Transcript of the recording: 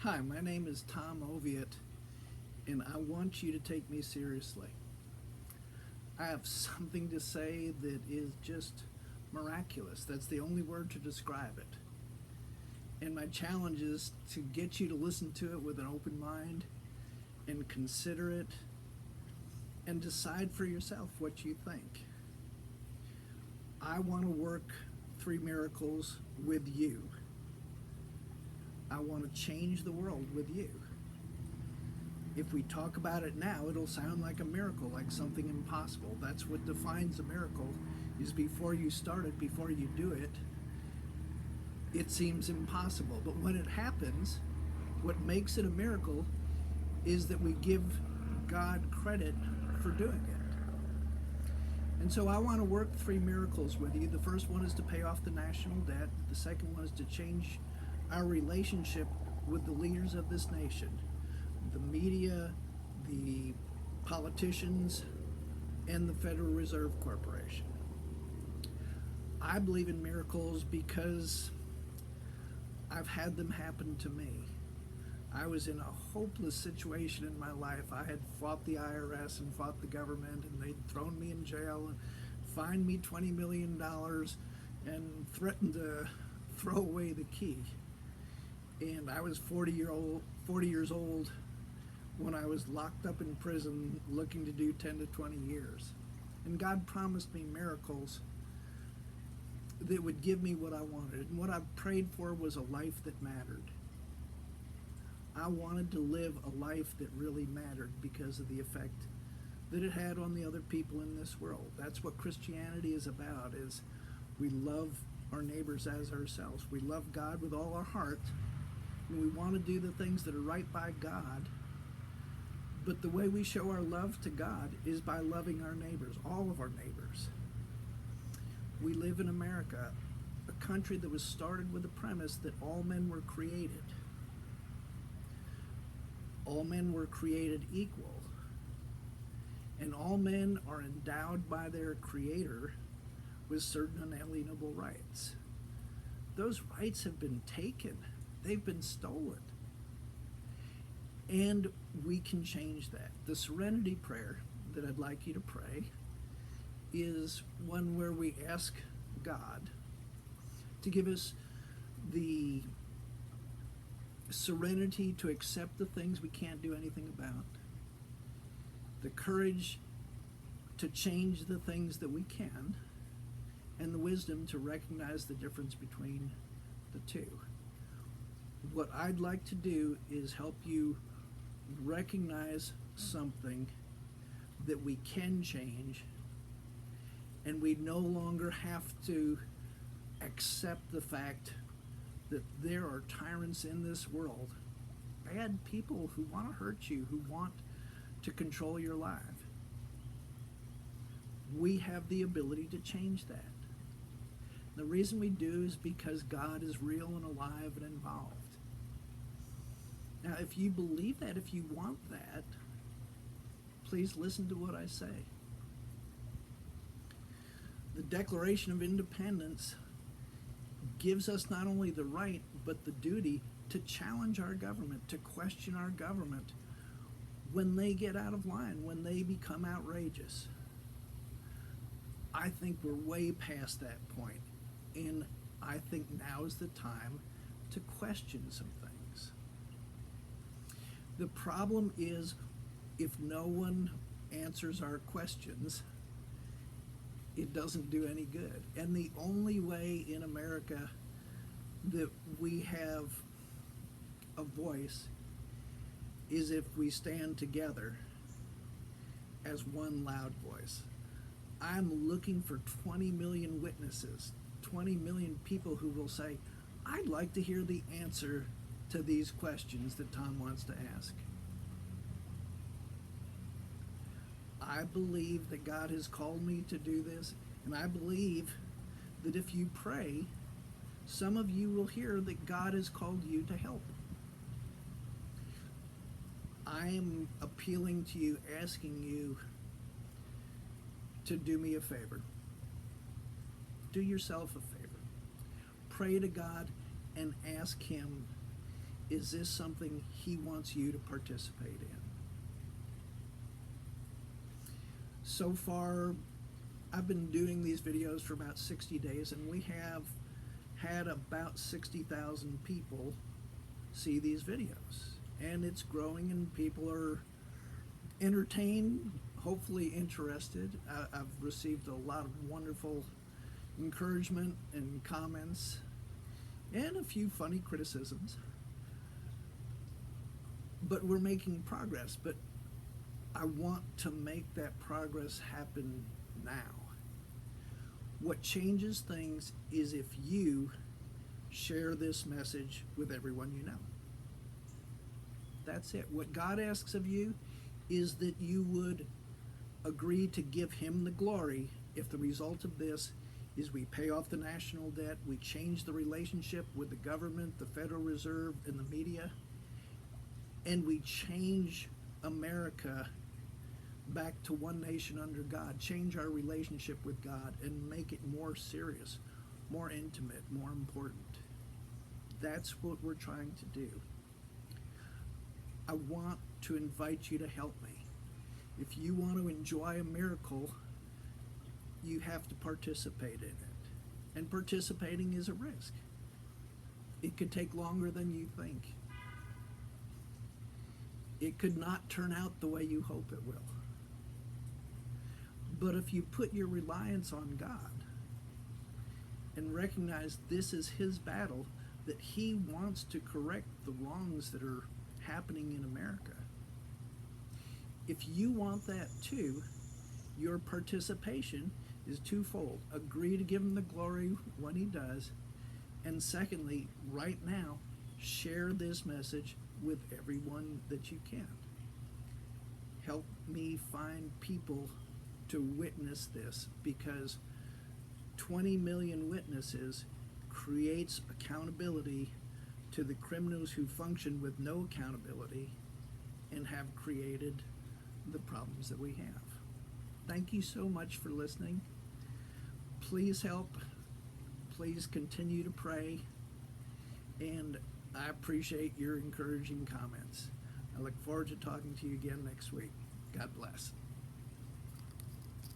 Hi, my name is Tom Oviatt, and I want you to take me seriously. I have something to say that is just miraculous. That's the only word to describe it. And my challenge is to get you to listen to it with an open mind and consider it and decide for yourself what you think. I want to work 3 miracles with you. I want to change the world with you. If we talk about it now, it'll sound like a miracle, like something impossible. That's what defines a miracle, is before you start it, before you do it, it seems impossible. But when it happens, what makes it a miracle is that we give God credit for doing it. And so I want to work 3 miracles with you. The first one is to pay off the national debt. The second one is to change our relationship with the leaders of this nation, the media, the politicians, and the Federal Reserve Corporation. I believe in miracles because I've had them happen to me. I was in a hopeless situation in my life. I had fought the IRS and fought the government, and they'd thrown me in jail and fined me $20 million and threatened to throw away the key. And I was 40 years old when I was locked up in prison looking to do 10 to 20 years. And God promised me miracles that would give me what I wanted. And what I prayed for was a life that mattered. I wanted to live a life that really mattered because of the effect that it had on the other people in this world. That's what Christianity is about, is we love our neighbors as ourselves. We love God with all our heart, and we want to do the things that are right by God. But the way we show our love to God is by loving our neighbors, all of our neighbors. We live in America, a country that was started with the premise that all men were created. All men were created equal. And all men are endowed by their Creator with certain unalienable rights. Those rights have been taken. They've been stolen. And we can change that. The Serenity Prayer that I'd like you to pray is one where we ask God to give us the serenity to accept the things we can't do anything about, the courage to change the things that we can, and the wisdom to recognize the difference between the two. What I'd like to do is help you recognize something that we can change, and we no longer have to accept the fact that there are tyrants in this world, bad people who want to hurt you, who want to control your life. We have the ability to change that. The reason we do is because God is real and alive and involved. Now, if you believe that, if you want that, please listen to what I say. The Declaration of Independence gives us not only the right, but the duty to challenge our government, to question our government when they get out of line, when they become outrageous. I think we're way past that point, and I think now is the time to question some things. The problem is, if no one answers our questions, it doesn't do any good. And the only way in America that we have a voice is if we stand together as one loud voice. I'm looking for 20 million witnesses, 20 million people who will say, I'd like to hear the answer to these questions that Tom wants to ask. I believe that God has called me to do this, and I believe that if you pray, some of you will hear that God has called you to help. I am appealing to you, asking you to do me a favor. Do yourself a favor. Pray to God and ask Him Is this something he wants you to participate in? So far, I've been doing these videos for about 60 days, and we have had about 60,000 people see these videos. And it's growing, and people are entertained, hopefully interested. I've received a lot of wonderful encouragement and comments, and a few funny criticisms. But we're making progress, but I want to make that progress happen now. What changes things is if you share this message with everyone you know. That's it. What God asks of you is that you would agree to give him the glory if the result of this is we pay off the national debt, we change the relationship with the government, the Federal Reserve, and the media, and we change America back to one nation under God, change our relationship with God and make it more serious, more intimate, more important. That's what we're trying to do. I want to invite you to help me. If you want to enjoy a miracle, you have to participate in it. And participating is a risk. It could take longer than you think. It could not turn out the way you hope it will. But if you put your reliance on God and recognize this is his battle, that he wants to correct the wrongs that are happening in America, if you want that too, your participation is twofold. Agree to give him the glory when he does, and secondly, right now, share this message with everyone that you can. Help me find people to witness this, because 20 million witnesses creates accountability to the criminals who function with no accountability and have created the problems that we have. Thank you so much for listening. Please help. Please continue to pray. And I appreciate your encouraging comments. I look forward to talking to you again next week. God bless.